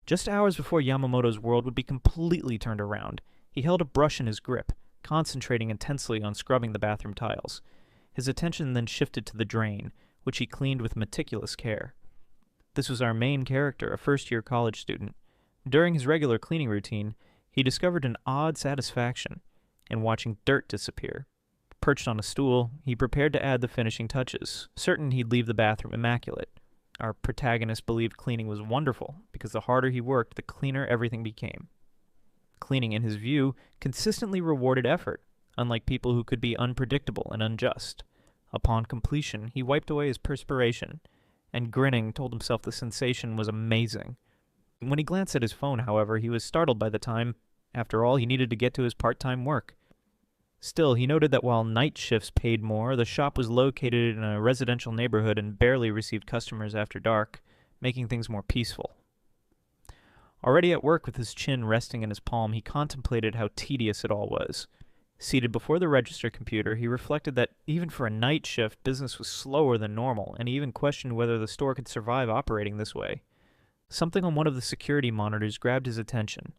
Just hours before Yamamoto's world would be completely turned around, he held a brush in his grip, concentrating intensely on scrubbing the bathroom tiles. His attention then shifted to the drain, which he cleaned with meticulous care. This was our main character, a first-year college student. During his regular cleaning routine, he discovered an odd satisfaction in watching dirt disappear. Perched on a stool, he prepared to add the finishing touches, certain he'd leave the bathroom immaculate. Our protagonist believed cleaning was wonderful, because the harder he worked, the cleaner everything became. Cleaning, in his view, consistently rewarded effort, unlike people who could be unpredictable and unjust. Upon completion, he wiped away his perspiration, and grinning, told himself the sensation was amazing. When he glanced at his phone, however, he was startled by the time. After all, he needed to get to his part-time work. Still, he noted that while night shifts paid more, the shop was located in a residential neighborhood and barely received customers after dark, making things more peaceful. Already at work with his chin resting in his palm, he contemplated how tedious it all was. Seated before the register computer, he reflected that even for a night shift, business was slower than normal, and he even questioned whether the store could survive operating this way. Something on one of the security monitors grabbed his attention.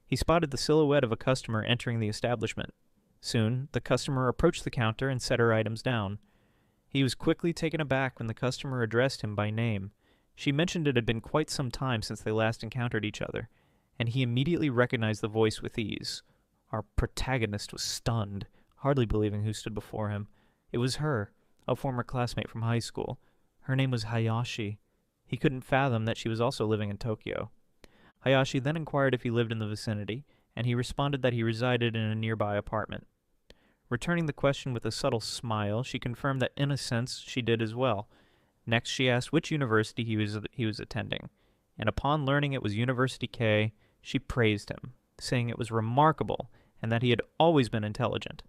He spotted the silhouette of a customer entering the establishment. Soon, the customer approached the counter and set her items down. He was quickly taken aback when the customer addressed him by name. She mentioned it had been quite some time since they last encountered each other, and he immediately recognized the voice with ease. Our protagonist was stunned, hardly believing who stood before him. It was her, a former classmate from high school. Her name was Hayashi. He couldn't fathom that she was also living in Tokyo. Hayashi then inquired if he lived in the vicinity, and he responded that he resided in a nearby apartment. Returning the question with a subtle smile, she confirmed that in a sense she did as well. Next she asked which university he was attending, and upon learning it was University K, she praised him, saying it was remarkable and that he had always been intelligent.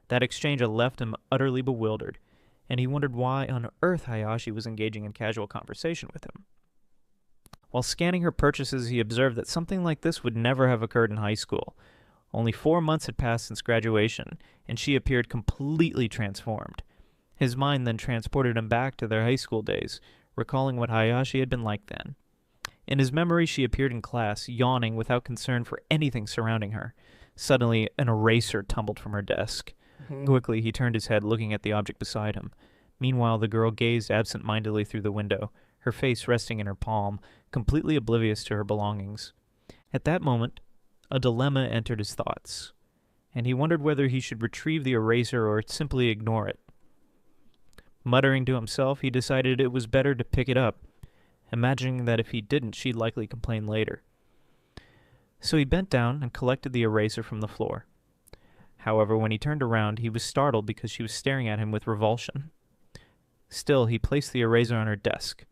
That exchange had left him utterly bewildered, and he wondered why on earth Hayashi was engaging in casual conversation with him. While scanning her purchases, he observed that something like this would never have occurred in high school. Only 4 months had passed since graduation, and she appeared completely transformed. His mind then transported him back to their high school days, recalling what Hayashi had been like then. In his memory, she appeared in class, yawning without concern for anything surrounding her. Suddenly, an eraser tumbled from her desk. Quickly, he turned his head, looking at the object beside him. Meanwhile, the girl gazed absent-mindedly through the window, her face resting in her palm, completely oblivious to her belongings. At that moment, a dilemma entered his thoughts, and he wondered whether he should retrieve the eraser or simply ignore it. Muttering to himself, he decided it was better to pick it up, imagining that if he didn't, she'd likely complain later. So he bent down and collected the eraser from the floor. However, when he turned around, he was startled because she was staring at him with revulsion. Still, he placed the eraser on her desk,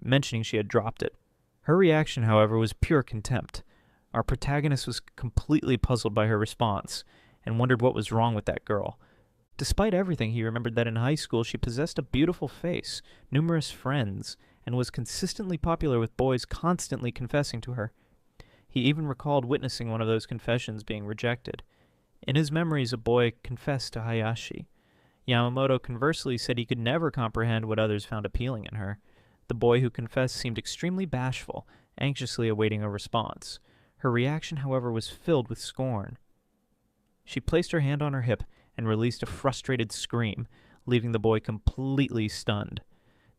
mentioning she had dropped it. Her reaction, however, was pure contempt. Our protagonist was completely puzzled by her response, and wondered what was wrong with that girl. Despite everything, he remembered that in high school she possessed a beautiful face, numerous friends, and was consistently popular with boys constantly confessing to her. He even recalled witnessing one of those confessions being rejected. In his memories, a boy confessed to Hayashi. Yamamoto conversely said he could never comprehend what others found appealing in her. The boy who confessed seemed extremely bashful, anxiously awaiting a response. Her reaction, however, was filled with scorn. She placed her hand on her hip and released a frustrated scream, leaving the boy completely stunned.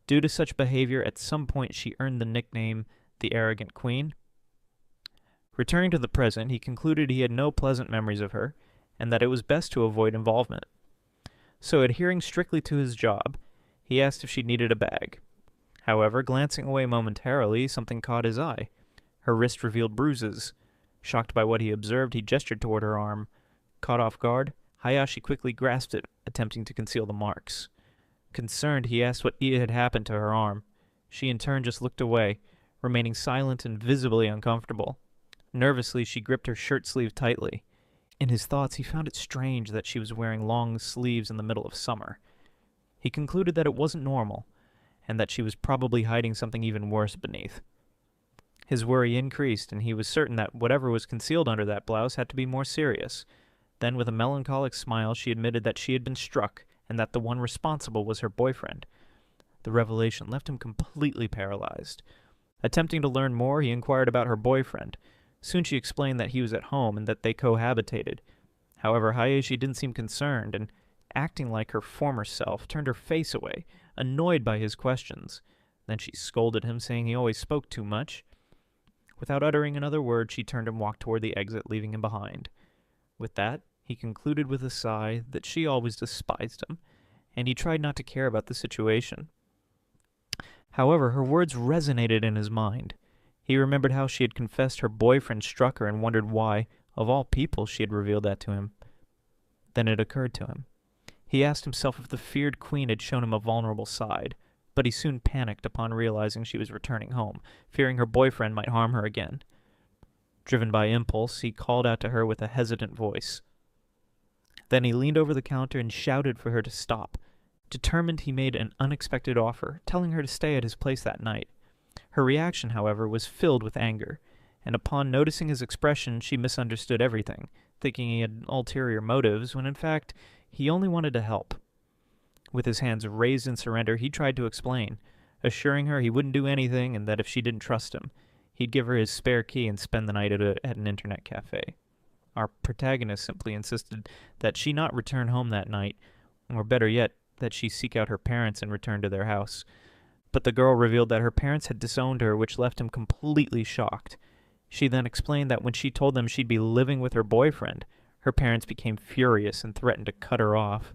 Due to such behavior, at some point she earned the nickname the Arrogant Queen. Returning to the present, he concluded he had no pleasant memories of her, and that it was best to avoid involvement. So, adhering strictly to his job, he asked if she needed a bag. However, glancing away momentarily, something caught his eye. Her wrist revealed bruises. Shocked by what he observed, he gestured toward her arm. Caught off guard, Hayashi quickly grasped it, attempting to conceal the marks. Concerned, he asked what had happened to her arm. She in turn just looked away, remaining silent and visibly uncomfortable. Nervously, she gripped her shirt sleeve tightly. In his thoughts, he found it strange that she was wearing long sleeves in the middle of summer. He concluded that it wasn't normal, and that she was probably hiding something even worse beneath. His worry increased, and he was certain that whatever was concealed under that blouse had to be more serious. Then, with a melancholic smile, she admitted that she had been struck, and that the one responsible was her boyfriend. The revelation left him completely paralyzed. Attempting to learn more, he inquired about her boyfriend. Soon she explained that he was at home and that they cohabitated. However, Hayashi didn't seem concerned, and, acting like her former self, turned her face away, annoyed by his questions. Then she scolded him, saying he always spoke too much. Without uttering another word, she turned and walked toward the exit, leaving him behind. With that, he concluded with a sigh that she always despised him, and he tried not to care about the situation. However, her words resonated in his mind. He remembered how she had confessed her boyfriend struck her and wondered why, of all people, she had revealed that to him. Then it occurred to him. He asked himself if the feared queen had shown him a vulnerable side, but he soon panicked upon realizing she was returning home, fearing her boyfriend might harm her again. Driven by impulse, he called out to her with a hesitant voice. Then he leaned over the counter and shouted for her to stop. Determined, he made an unexpected offer, telling her to stay at his place that night. Her reaction, however, was filled with anger, and upon noticing his expression, she misunderstood everything, thinking he had ulterior motives, when in fact, he only wanted to help. With his hands raised in surrender, he tried to explain, assuring her he wouldn't do anything and that if she didn't trust him, he'd give her his spare key and spend the night at an internet cafe. Our protagonist simply insisted that she not return home that night, or better yet, that she seek out her parents and return to their house. But the girl revealed that her parents had disowned her, which left him completely shocked. She then explained that when she told them she'd be living with her boyfriend, her parents became furious and threatened to cut her off.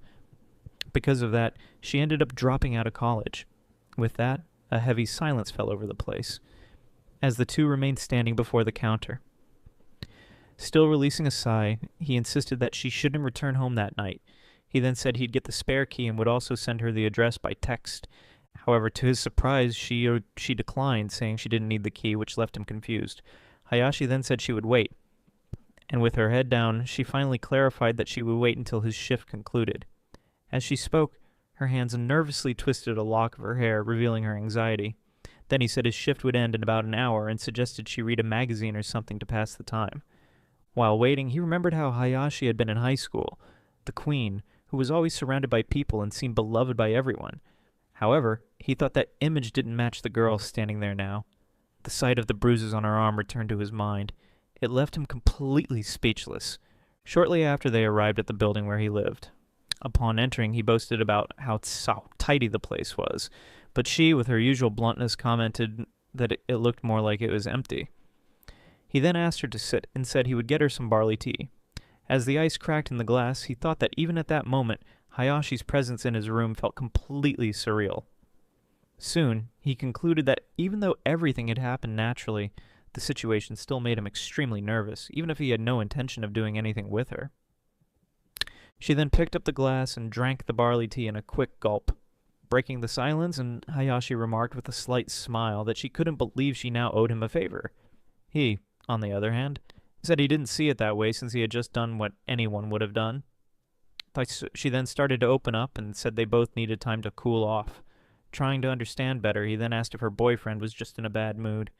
Because of that, she ended up dropping out of college. With that, a heavy silence fell over the place, as the two remained standing before the counter. Still releasing a sigh, he insisted that she shouldn't return home that night. He then said he'd get the spare key and would also send her the address by text. However, to his surprise, she declined, saying she didn't need the key, which left him confused. Hayashi then said she would wait, and with her head down, she finally clarified that she would wait until his shift concluded. As she spoke, her hands nervously twisted a lock of her hair, revealing her anxiety. Then he said his shift would end in about an hour and suggested she read a magazine or something to pass the time. While waiting, he remembered how Hayashi had been in high school, the queen, who was always surrounded by people and seemed beloved by everyone. However, he thought that image didn't match the girl standing there now. The sight of the bruises on her arm returned to his mind. It left him completely speechless. Shortly after they arrived at the building where he lived. Upon entering, he boasted about how tidy the place was, but she, with her usual bluntness, commented that it looked more like it was empty. He then asked her to sit and said he would get her some barley tea. As the ice cracked in the glass, he thought that even at that moment, Hayashi's presence in his room felt completely surreal. Soon, he concluded that even though everything had happened naturally, the situation still made him extremely nervous, even if he had no intention of doing anything with her. She then picked up the glass and drank the barley tea in a quick gulp. Breaking the silence, and Hayashi remarked with a slight smile that she couldn't believe she now owed him a favor. He, on the other hand, said he didn't see it that way since he had just done what anyone would have done. She then started to open up and said they both needed time to cool off. Trying to understand better, he then asked if her boyfriend was just in a bad mood.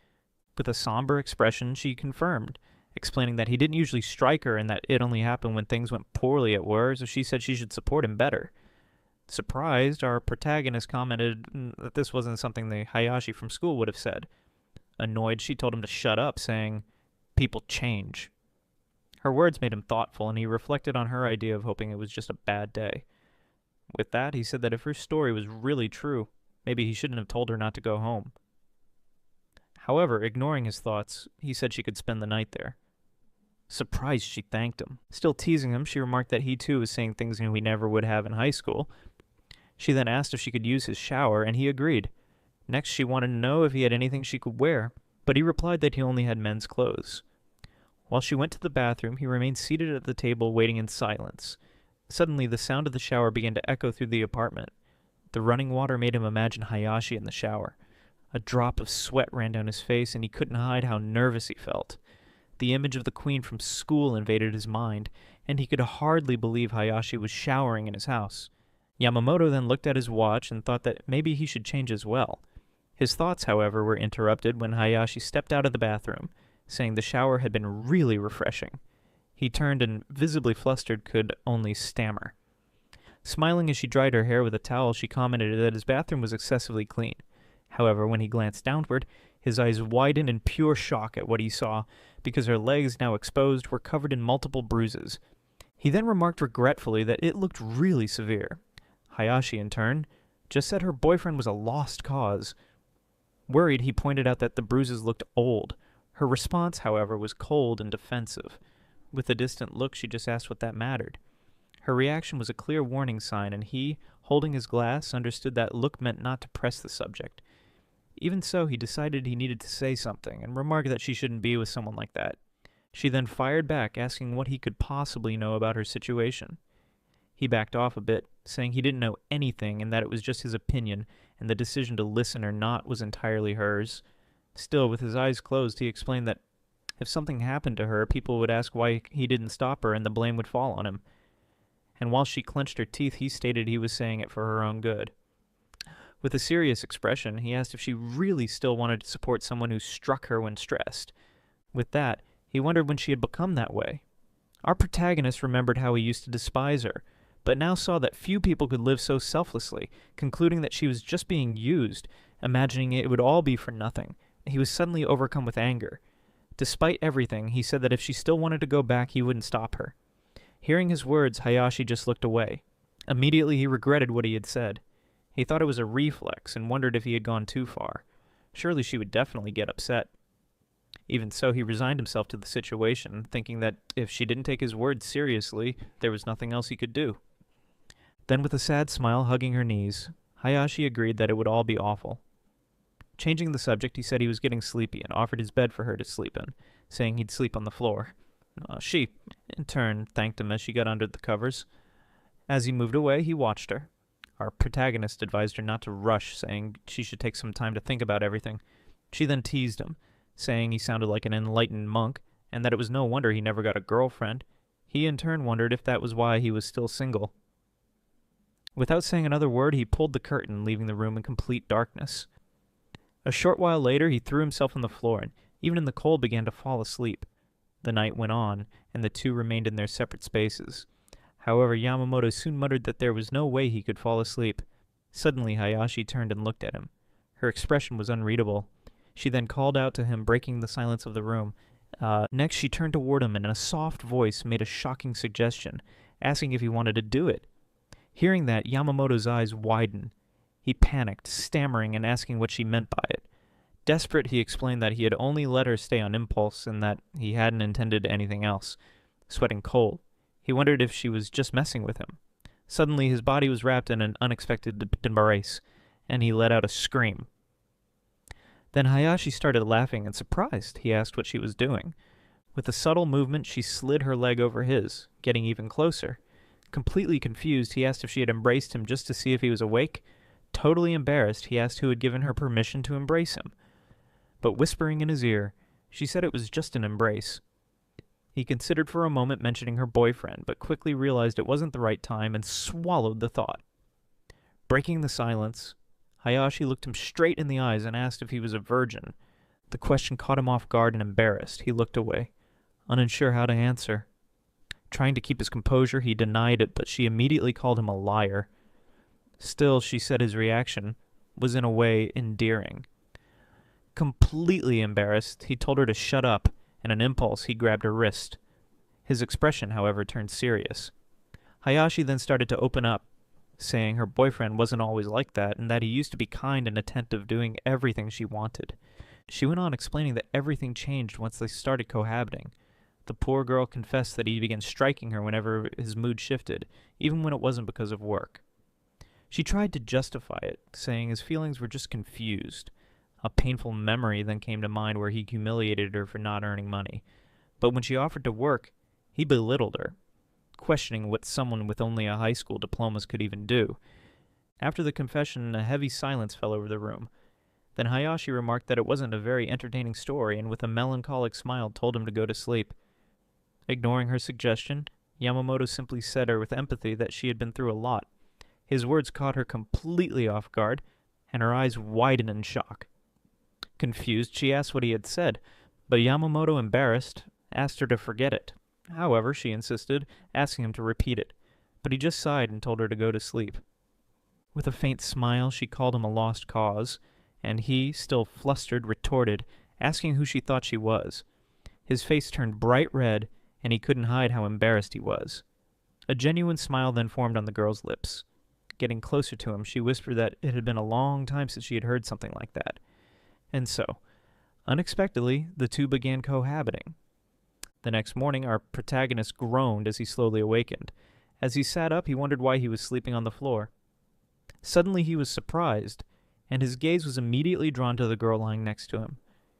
With a somber expression, she confirmed, explaining that he didn't usually strike her and that it only happened when things went poorly at work, so she said she should support him better. Surprised, our protagonist commented that this wasn't something the Hayashi from school would have said. Annoyed, she told him to shut up, saying, "People change." Her words made him thoughtful, and he reflected on her idea of hoping it was just a bad day. With that, he said that if her story was really true, maybe he shouldn't have told her not to go home. However, ignoring his thoughts, he said she could spend the night there. Surprised, she thanked him. Still teasing him, she remarked that he too was saying things he never would have in high school. She then asked if she could use his shower, and he agreed. Next, she wanted to know if he had anything she could wear, but he replied that he only had men's clothes. While she went to the bathroom, he remained seated at the table waiting in silence. Suddenly, the sound of the shower began to echo through the apartment. The running water made him imagine Hayashi in the shower. A drop of sweat ran down his face, and he couldn't hide how nervous he felt. The image of the queen from school invaded his mind, and he could hardly believe Hayashi was showering in his house. Yamamoto then looked at his watch and thought that maybe he should change as well. His thoughts, however, were interrupted when Hayashi stepped out of the bathroom, saying the shower had been really refreshing. He turned and, visibly flustered, could only stammer. Smiling as she dried her hair with a towel, she commented that his bathroom was excessively clean. However, when he glanced downward, His eyes widened in pure shock at what he saw, because her legs, now exposed, were covered in multiple bruises. He then remarked regretfully that it looked really severe. Hayashi, in turn, just said her boyfriend was a lost cause. Worried, he pointed out that the bruises looked old. Her response, however, was cold and defensive. With a distant look, she just asked what that mattered. Her reaction was a clear warning sign, and he, holding his glass, understood that look meant not to press the subject. Even so, he decided he needed to say something, and remarked that she shouldn't be with someone like that. She then fired back, asking what he could possibly know about her situation. He backed off a bit, saying he didn't know anything and that it was just his opinion, and the decision to listen or not was entirely hers. Still, with his eyes closed, he explained that if something happened to her, people would ask why he didn't stop her and the blame would fall on him. And while she clenched her teeth, he stated he was saying it for her own good. With a serious expression, he asked if she really still wanted to support someone who struck her when stressed. With that, he wondered when she had become that way. Our protagonist remembered how he used to despise her, but now saw that few people could live so selflessly, concluding that she was just being used, imagining it would all be for nothing. He was suddenly overcome with anger. Despite everything, he said that if she still wanted to go back, he wouldn't stop her. Hearing his words, Hayashi just looked away. Immediately, he regretted what he had said. He thought it was a reflex and wondered if he had gone too far. Surely she would definitely get upset. Even so, he resigned himself to the situation, thinking that if she didn't take his words seriously, there was nothing else he could do. Then, with a sad smile hugging her knees, Hayashi agreed that it would all be awful. Changing the subject, he said he was getting sleepy and offered his bed for her to sleep in, saying he'd sleep on the floor. She, in turn, thanked him as she got under the covers. As he moved away, he watched her. Our protagonist advised her not to rush, saying she should take some time to think about everything. She then teased him, saying he sounded like an enlightened monk, and that it was no wonder he never got a girlfriend. He in turn wondered if that was why he was still single. Without saying another word, he pulled the curtain, leaving the room in complete darkness. A short while later, he threw himself on the floor, and even in the cold began to fall asleep. The night went on, and the two remained in their separate spaces. However, Yamamoto soon muttered that there was no way he could fall asleep. Suddenly, Hayashi turned and looked at him. Her expression was unreadable. She then called out to him, breaking the silence of the room. Next, she turned toward him and in a soft voice made a shocking suggestion, asking if he wanted to do it. Hearing that, Yamamoto's eyes widened. He panicked, stammering and asking what she meant by it. Desperate, he explained that he had only let her stay on impulse and that he hadn't intended anything else. Sweating cold, he wondered if she was just messing with him. Suddenly, his body was wrapped in an unexpected embrace, and he let out a scream. Then Hayashi started laughing, and surprised, he asked what she was doing. With a subtle movement, she slid her leg over his, getting even closer. Completely confused, he asked if she had embraced him just to see if he was awake. Totally embarrassed, he asked who had given her permission to embrace him. But whispering in his ear, she said it was just an embrace. He considered for a moment mentioning her boyfriend, but quickly realized it wasn't the right time and swallowed the thought. Breaking the silence, Hayashi looked him straight in the eyes and asked if he was a virgin. The question caught him off guard and embarrassed. He looked away, unsure how to answer. Trying to keep his composure, he denied it, but she immediately called him a liar. Still, she said his reaction was in a way endearing. Completely embarrassed, he told her to shut up. In an impulse, he grabbed her wrist. His expression, however, turned serious. Hayashi then started to open up, saying her boyfriend wasn't always like that, and that he used to be kind and attentive, doing everything she wanted. She went on explaining that everything changed once they started cohabiting. The poor girl confessed that he began striking her whenever his mood shifted, even when it wasn't because of work. She tried to justify it, saying his feelings were just confused. A painful memory then came to mind where he humiliated her for not earning money. But when she offered to work, he belittled her, questioning what someone with only a high school diploma could even do. After the confession, a heavy silence fell over the room. Then Hayashi remarked that it wasn't a very entertaining story, and with a melancholic smile told him to go to sleep. Ignoring her suggestion, Yamamoto simply said her with empathy that she had been through a lot. His words caught her completely off guard, and her eyes widened in shock. Confused, she asked what he had said, but Yamamoto, embarrassed, asked her to forget it. However, she insisted, asking him to repeat it, but he just sighed and told her to go to sleep. With a faint smile, she called him a lost cause, and he, still flustered, retorted, asking who she thought she was. His face turned bright red, and he couldn't hide how embarrassed he was. A genuine smile then formed on the girl's lips. Getting closer to him, she whispered that it had been a long time since she had heard something like that. And so, unexpectedly, the two began cohabiting. The next morning, our protagonist groaned as he slowly awakened. As he sat up, he wondered why he was sleeping on the floor. Suddenly he was surprised, and his gaze was immediately drawn to the girl lying next to him.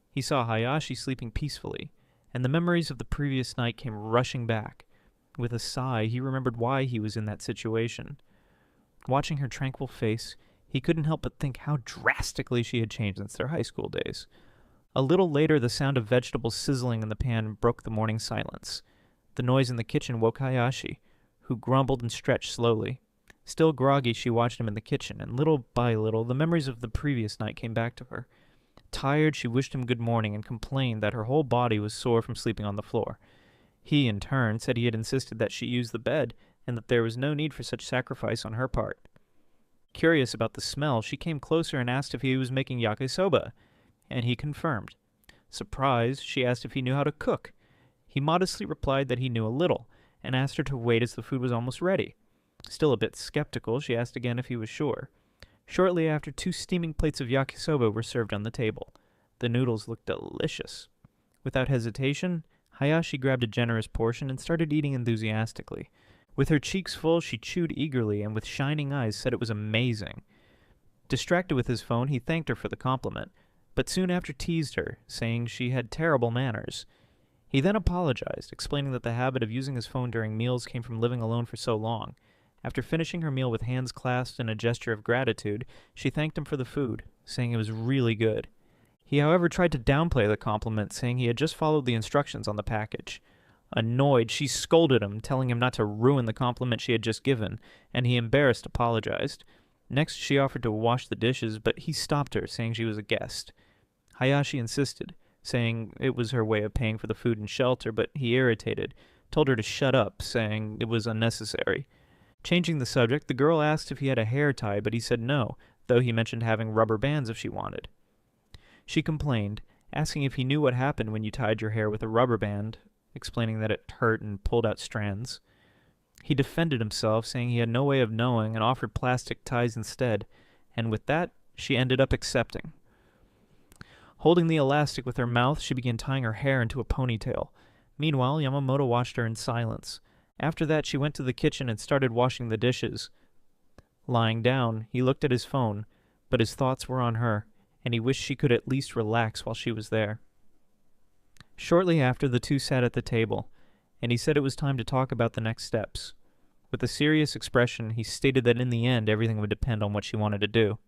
He saw Hayashi sleeping peacefully, and the memories of the previous night came rushing back. With a sigh, he remembered why he was in that situation. Watching her tranquil face, he couldn't help but think how drastically she had changed since their high school days. A little later, the sound of vegetables sizzling in the pan broke the morning silence. The noise in the kitchen woke Hayashi, who grumbled and stretched slowly. Still groggy, she watched him in the kitchen, and little by little, the memories of the previous night came back to her. Tired, she wished him good morning and complained that her whole body was sore from sleeping on the floor. He, in turn, said he had insisted that she use the bed, and that there was no need for such sacrifice on her part. Curious about the smell, she came closer and asked if he was making yakisoba, and he confirmed. Surprised, she asked if he knew how to cook. He modestly replied that he knew a little, and asked her to wait as the food was almost ready. Still a bit skeptical, she asked again if he was sure. Shortly after, 2 steaming plates of yakisoba were served on the table. The noodles looked delicious. Without hesitation, Hayashi grabbed a generous portion and started eating enthusiastically. With her cheeks full, she chewed eagerly and with shining eyes said it was amazing. Distracted with his phone, he thanked her for the compliment, but soon after teased her, saying she had terrible manners. He then apologized, explaining that the habit of using his phone during meals came from living alone for so long. After finishing her meal with hands clasped in a gesture of gratitude, she thanked him for the food, saying it was really good. He, however, tried to downplay the compliment, saying he had just followed the instructions on the package. Annoyed, she scolded him, telling him not to ruin the compliment she had just given, and he, embarrassed, apologized. Next, she offered to wash the dishes, but he stopped her, saying she was a guest. Hayashi insisted, saying it was her way of paying for the food and shelter, but he, irritated, told her to shut up, saying it was unnecessary. Changing the subject, the girl asked if he had a hair tie, but he said no, though he mentioned having rubber bands if she wanted. She complained, asking if he knew what happened when you tied your hair with a rubber band, explaining that it hurt and pulled out strands. He defended himself, saying he had no way of knowing, and offered plastic ties instead, and with that, she ended up accepting. Holding the elastic with her mouth, she began tying her hair into a ponytail. Meanwhile, Yamamoto watched her in silence. After that, she went to the kitchen and started washing the dishes. Lying down, he looked at his phone, but his thoughts were on her, and he wished she could at least relax while she was there. Shortly after, the two sat at the table, and he said it was time to talk about the next steps. With a serious expression, he stated that in the end, everything would depend on what she wanted to do.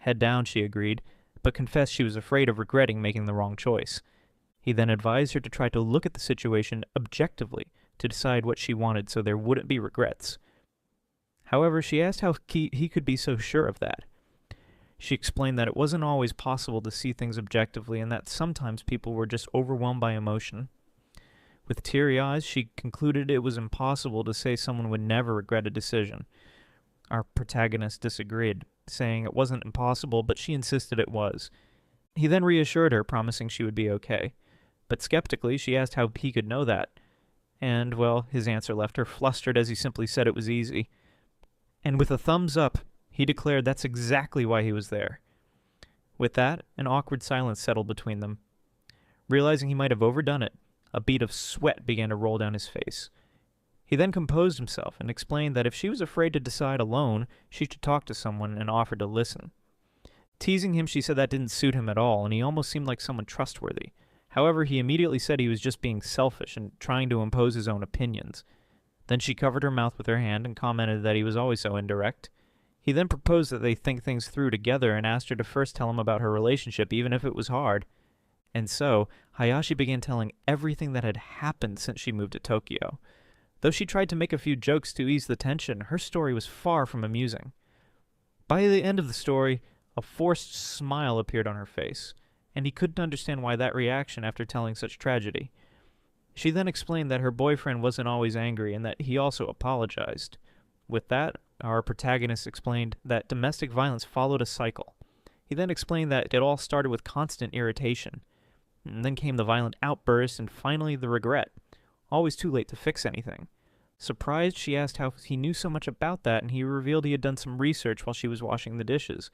Head down, she agreed, but confessed she was afraid of regretting making the wrong choice. He then advised her to try to look at the situation objectively to decide what she wanted so there wouldn't be regrets. However, she asked how he could be so sure of that. She explained that it wasn't always possible to see things objectively and that sometimes people were just overwhelmed by emotion. With teary eyes, she concluded it was impossible to say someone would never regret a decision. Our protagonist disagreed, saying it wasn't impossible, but she insisted it was. He then reassured her, promising she would be okay. But skeptically, she asked how he could know that. And, well, his answer left her flustered as he simply said it was easy. And with a thumbs up, he declared that's exactly why he was there. With that, an awkward silence settled between them. Realizing he might have overdone it, a bead of sweat began to roll down his face. He then composed himself and explained that if she was afraid to decide alone, she should talk to someone and offered to listen. Teasing him, she said that didn't suit him at all, and he almost seemed like someone trustworthy. However, he immediately said he was just being selfish and trying to impose his own opinions. Then she covered her mouth with her hand and commented that he was always so indirect. He then proposed that they think things through together and asked her to first tell him about her relationship, even if it was hard. And so, Hayashi began telling everything that had happened since she moved to Tokyo. Though she tried to make a few jokes to ease the tension, her story was far from amusing. By the end of the story, a forced smile appeared on her face, and he couldn't understand why that reaction after telling such tragedy. She then explained that her boyfriend wasn't always angry and that he also apologized. With that, our protagonist explained that domestic violence followed a cycle. He then explained that it all started with constant irritation, and then came the violent outburst, and finally the regret. Always too late to fix anything. Surprised, she asked how he knew so much about that, and he revealed he had done some research while she was washing the dishes.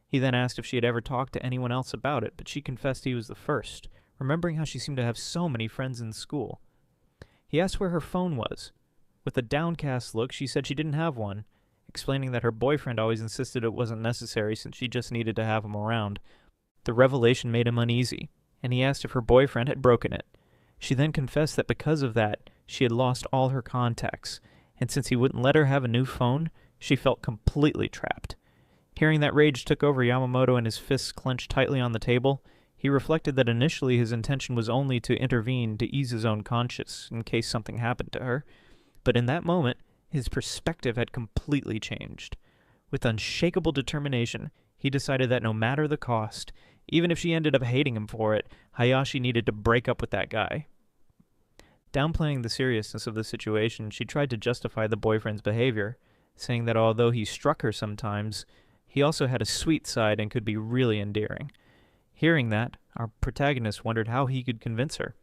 He then asked if she had ever talked to anyone else about it, but she confessed he was the first, remembering how she seemed to have so many friends in school. He asked where her phone was. With a downcast look, she said she didn't have one, explaining that her boyfriend always insisted it wasn't necessary since she just needed to have him around. The revelation made him uneasy, and he asked if her boyfriend had broken it. She then confessed that because of that, she had lost all her contacts, and since he wouldn't let her have a new phone, she felt completely trapped. Hearing that rage took over Yamamoto and his fists clenched tightly on the table, he reflected that initially his intention was only to intervene to ease his own conscience in case something happened to her, but in that moment, his perspective had completely changed. With unshakable determination, he decided that no matter the cost, even if she ended up hating him for it, Hayashi needed to break up with that guy. Downplaying the seriousness of the situation, she tried to justify the boyfriend's behavior, saying that although he struck her sometimes, he also had a sweet side and could be really endearing. Hearing that, our protagonist wondered how he could convince her.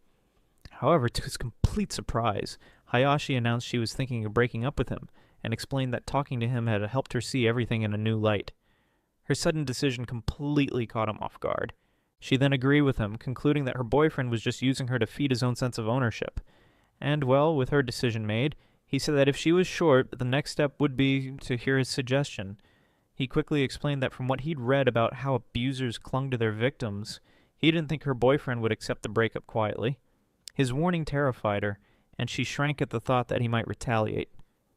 However, to his complete surprise, Hayashi announced she was thinking of breaking up with him, and explained that talking to him had helped her see everything in a new light. Her sudden decision completely caught him off guard. She then agreed with him, concluding that her boyfriend was just using her to feed his own sense of ownership. And, well, with her decision made, he said that if she was short, the next step would be to hear his suggestion. He quickly explained that from what he'd read about how abusers clung to their victims, he didn't think her boyfriend would accept the breakup quietly. His warning terrified her, and she shrank at the thought that he might retaliate.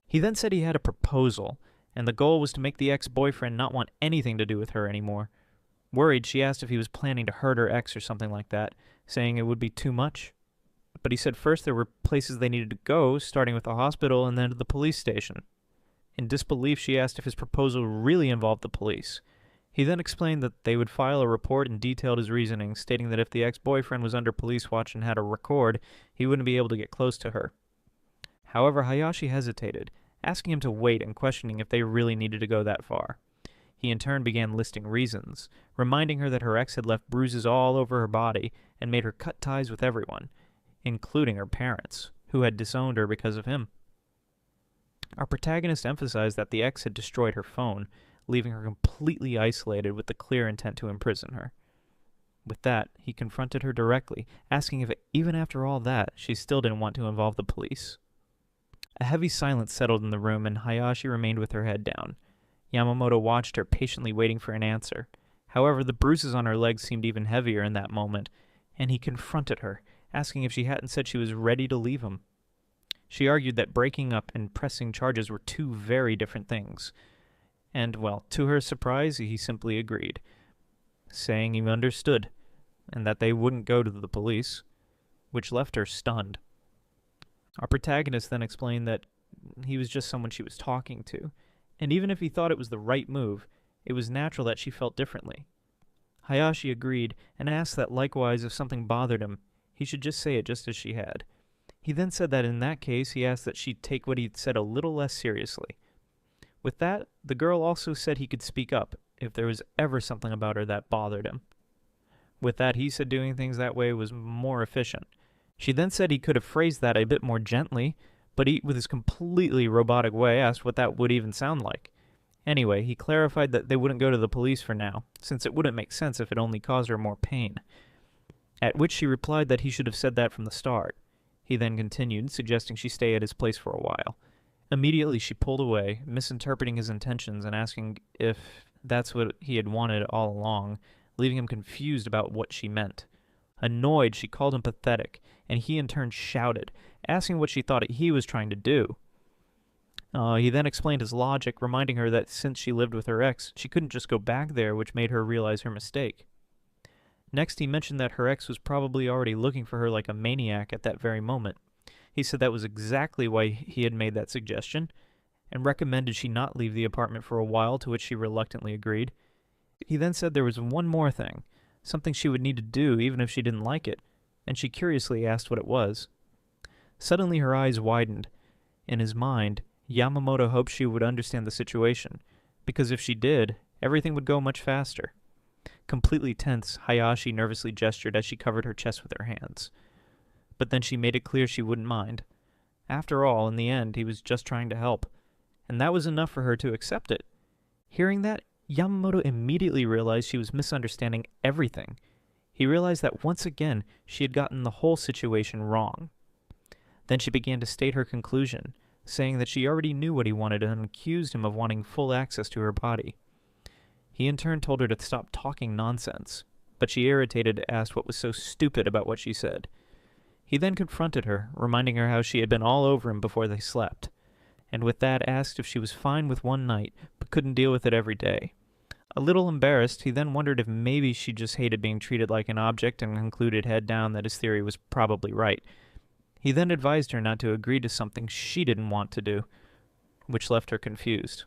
He then said he had a proposal, and the goal was to make the ex-boyfriend not want anything to do with her anymore. Worried, she asked if he was planning to hurt her ex or something like that, saying it would be too much. But he said first there were places they needed to go, starting with the hospital and then to the police station. In disbelief, she asked if his proposal really involved the police. He then explained that they would file a report and detailed his reasoning, stating that if the ex-boyfriend was under police watch and had a record, he wouldn't be able to get close to her. However, Hayashi hesitated, asking him to wait and questioning if they really needed to go that far. He in turn began listing reasons, reminding her that her ex had left bruises all over her body and made her cut ties with everyone, including her parents, who had disowned her because of him. Our protagonist emphasized that the ex had destroyed her phone, leaving her completely isolated with the clear intent to imprison her. With that, he confronted her directly, asking if even after all that, she still didn't want to involve the police. A heavy silence settled in the room, and Hayashi remained with her head down. Yamamoto watched her, patiently waiting for an answer. However, the bruises on her legs seemed even heavier in that moment, and he confronted her, asking if she hadn't said she was ready to leave him. She argued that breaking up and pressing charges were two very different things. And, well, to her surprise, he simply agreed, saying he understood, and that they wouldn't go to the police, which left her stunned. Our protagonist then explained that he was just someone she was talking to, and even if he thought it was the right move, it was natural that she felt differently. Hayashi agreed, and asked that likewise if something bothered him, he should just say it just as she had. He then said that in that case, he asked that she take what he'd said a little less seriously. With that, the girl also said he could speak up if there was ever something about her that bothered him. With that, he said doing things that way was more efficient. She then said he could have phrased that a bit more gently, but he, with his completely robotic way, asked what that would even sound like. Anyway, he clarified that they wouldn't go to the police for now, since it wouldn't make sense if it only caused her more pain. At which she replied that he should have said that from the start. He then continued, suggesting she stay at his place for a while. Immediately she pulled away, misinterpreting his intentions and asking if that's what he had wanted all along, leaving him confused about what she meant. Annoyed, she called him pathetic, and he in turn shouted, asking what she thought he was trying to do. He then explained his logic, reminding her that since she lived with her ex, she couldn't just go back there, which made her realize her mistake. Next, he mentioned that her ex was probably already looking for her like a maniac at that very moment. He said that was exactly why he had made that suggestion, and recommended she not leave the apartment for a while, to which she reluctantly agreed. He then said there was one more thing, something she would need to do even if she didn't like it, and she curiously asked what it was. Suddenly her eyes widened. In his mind, Yamamoto hoped she would understand the situation, because if she did, everything would go much faster. Completely tense, Hayashi nervously gestured as she covered her chest with her hands. But then she made it clear she wouldn't mind. After all, in the end, he was just trying to help, and that was enough for her to accept it. Hearing that, Yamamoto immediately realized she was misunderstanding everything. He realized that once again, she had gotten the whole situation wrong. Then she began to state her conclusion, saying that she already knew what he wanted and accused him of wanting full access to her body. He in turn told her to stop talking nonsense, but she, irritated, asked what was so stupid about what she said. He then confronted her, reminding her how she had been all over him before they slept, and with that asked if she was fine with one night, but couldn't deal with it every day. A little embarrassed, he then wondered if maybe she just hated being treated like an object and concluded head down that his theory was probably right. He then advised her not to agree to something she didn't want to do, which left her confused.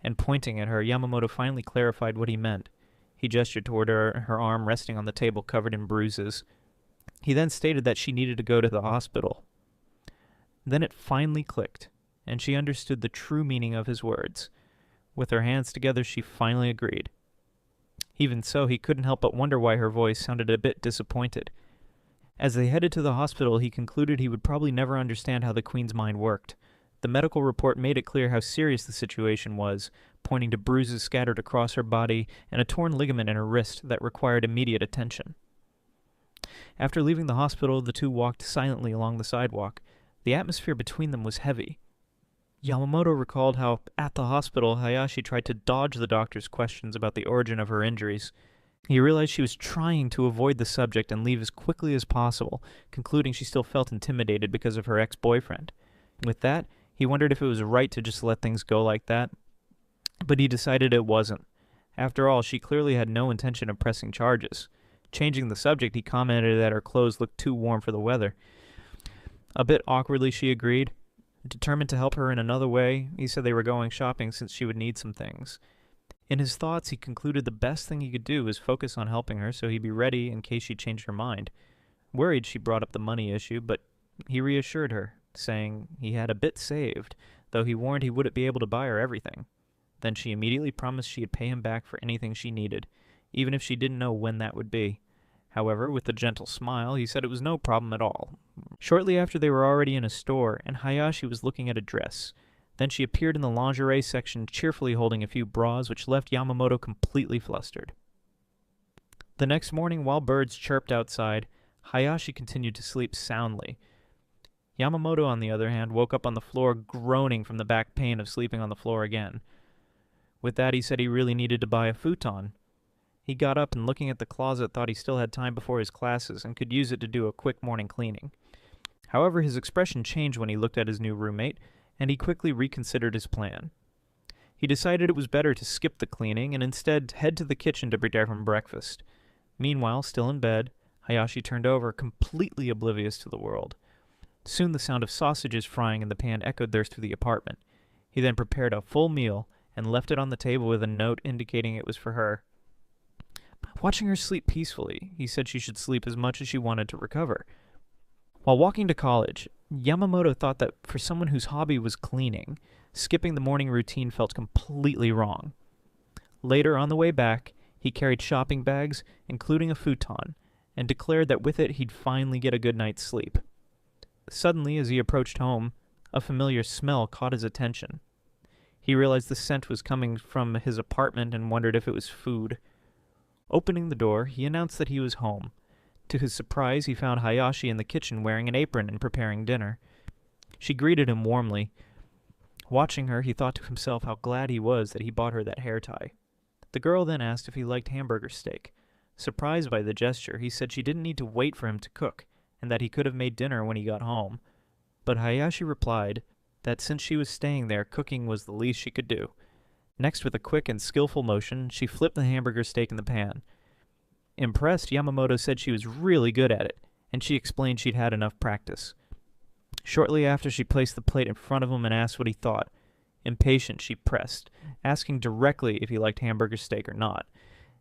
And pointing at her, Yamamoto finally clarified what he meant. He gestured toward her arm resting on the table covered in bruises. He then stated that she needed to go to the hospital. Then it finally clicked, and she understood the true meaning of his words. With her hands together, she finally agreed. Even so, he couldn't help but wonder why her voice sounded a bit disappointed. As they headed to the hospital, he concluded he would probably never understand how the Queen's mind worked. The medical report made it clear how serious the situation was, pointing to bruises scattered across her body and a torn ligament in her wrist that required immediate attention. After leaving the hospital, the two walked silently along the sidewalk. The atmosphere between them was heavy. Yamamoto recalled how, at the hospital, Hayashi tried to dodge the doctor's questions about the origin of her injuries. He realized she was trying to avoid the subject and leave as quickly as possible, concluding she still felt intimidated because of her ex-boyfriend. With that, he wondered if it was right to just let things go like that, but he decided it wasn't. After all, she clearly had no intention of pressing charges. Changing the subject, he commented that her clothes looked too warm for the weather. A bit awkwardly, she agreed. Determined to help her in another way, he said they were going shopping since she would need some things. In his thoughts, he concluded the best thing he could do was focus on helping her so he'd be ready in case she changed her mind. Worried she brought up the money issue, but he reassured her, saying he had a bit saved, though he warned he wouldn't be able to buy her everything. Then she immediately promised she'd pay him back for anything she needed, even if she didn't know when that would be. However, with a gentle smile, he said it was no problem at all. Shortly after, they were already in a store, and Hayashi was looking at a dress. Then she appeared in the lingerie section, cheerfully holding a few bras, which left Yamamoto completely flustered. The next morning, while birds chirped outside, Hayashi continued to sleep soundly. Yamamoto, on the other hand, woke up on the floor, groaning from the back pain of sleeping on the floor again. With that, he said he really needed to buy a futon. He got up and, looking at the closet, thought he still had time before his classes and could use it to do a quick morning cleaning. However, his expression changed when he looked at his new roommate, and he quickly reconsidered his plan. He decided it was better to skip the cleaning and instead head to the kitchen to prepare him breakfast. Meanwhile, still in bed, Hayashi turned over, completely oblivious to the world. Soon the sound of sausages frying in the pan echoed there through the apartment. He then prepared a full meal and left it on the table with a note indicating it was for her. Watching her sleep peacefully, he said she should sleep as much as she wanted to recover. While walking to college, Yamamoto thought that for someone whose hobby was cleaning, skipping the morning routine felt completely wrong. Later, on the way back, he carried shopping bags, including a futon, and declared that with it he'd finally get a good night's sleep. Suddenly, as he approached home, a familiar smell caught his attention. He realized the scent was coming from his apartment and wondered if it was food. Opening the door, he announced that he was home. To his surprise, he found Hayashi in the kitchen wearing an apron and preparing dinner. She greeted him warmly. Watching her, he thought to himself how glad he was that he bought her that hair tie. The girl then asked if he liked hamburger steak. Surprised by the gesture, he said she didn't need to wait for him to cook, and that he could have made dinner when he got home. But Hayashi replied that since she was staying there, cooking was the least she could do. Next, with a quick and skillful motion, she flipped the hamburger steak in the pan. Impressed, Yamamoto said she was really good at it, and she explained she'd had enough practice. Shortly after, she placed the plate in front of him and asked what he thought. Impatient, she pressed, asking directly if he liked hamburger steak or not.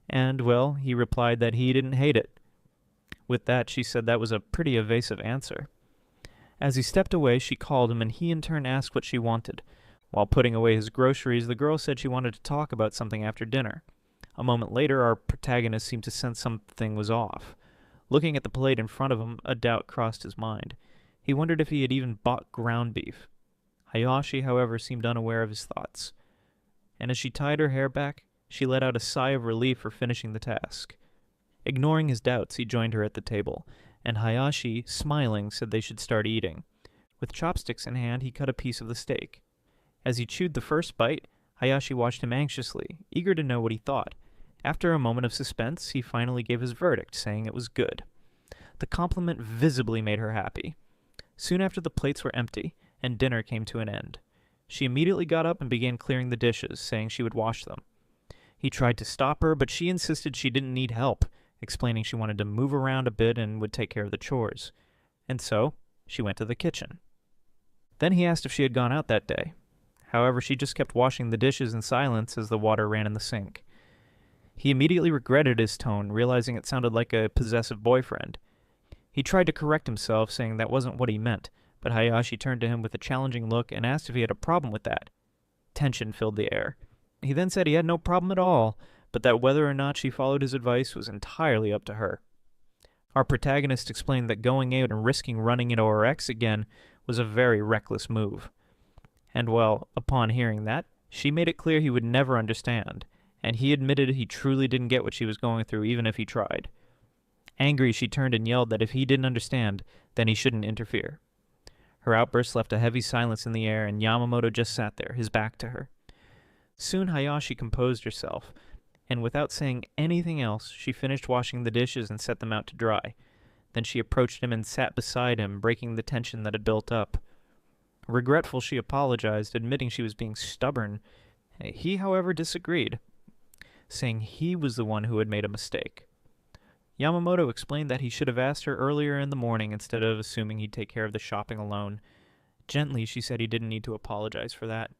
And, well, he replied that he didn't hate it. With that, she said that was a pretty evasive answer. As he stepped away, she called him, and he in turn asked what she wanted. While putting away his groceries, the girl said she wanted to talk about something after dinner. A moment later, our protagonist seemed to sense something was off. Looking at the plate in front of him, a doubt crossed his mind. He wondered if he had even bought ground beef. Hayashi, however, seemed unaware of his thoughts. And as she tied her hair back, she let out a sigh of relief for finishing the task. Ignoring his doubts, he joined her at the table, and Hayashi, smiling, said they should start eating. With chopsticks in hand, he cut a piece of the steak. As he chewed the first bite, Hayashi watched him anxiously, eager to know what he thought. After a moment of suspense, he finally gave his verdict, saying it was good. The compliment visibly made her happy. Soon after, the plates were empty, and dinner came to an end. She immediately got up and began clearing the dishes, saying she would wash them. He tried to stop her, but she insisted she didn't need help, explaining she wanted to move around a bit and would take care of the chores. And so, she went to the kitchen. Then he asked if she had gone out that day. However, she just kept washing the dishes in silence as the water ran in the sink. He immediately regretted his tone, realizing it sounded like a possessive boyfriend. He tried to correct himself, saying that wasn't what he meant, but Hayashi turned to him with a challenging look and asked if he had a problem with that. Tension filled the air. He then said he had no problem at all, but that whether or not she followed his advice was entirely up to her. Our protagonist explained that going out and risking running into her ex again was a very reckless move. And well, upon hearing that, she made it clear he would never understand, and he admitted he truly didn't get what she was going through even if he tried. Angry, she turned and yelled that if he didn't understand, then he shouldn't interfere. Her outburst left a heavy silence in the air, and Yamamoto just sat there, his back to her. Soon Hayashi composed herself, and without saying anything else, she finished washing the dishes and set them out to dry. Then she approached him and sat beside him, breaking the tension that had built up. Regretful, she apologized, admitting she was being stubborn. He, however, disagreed, saying he was the one who had made a mistake. Yamamoto explained that he should have asked her earlier in the morning instead of assuming he'd take care of the shopping alone. Gently, she said he didn't need to apologize for that.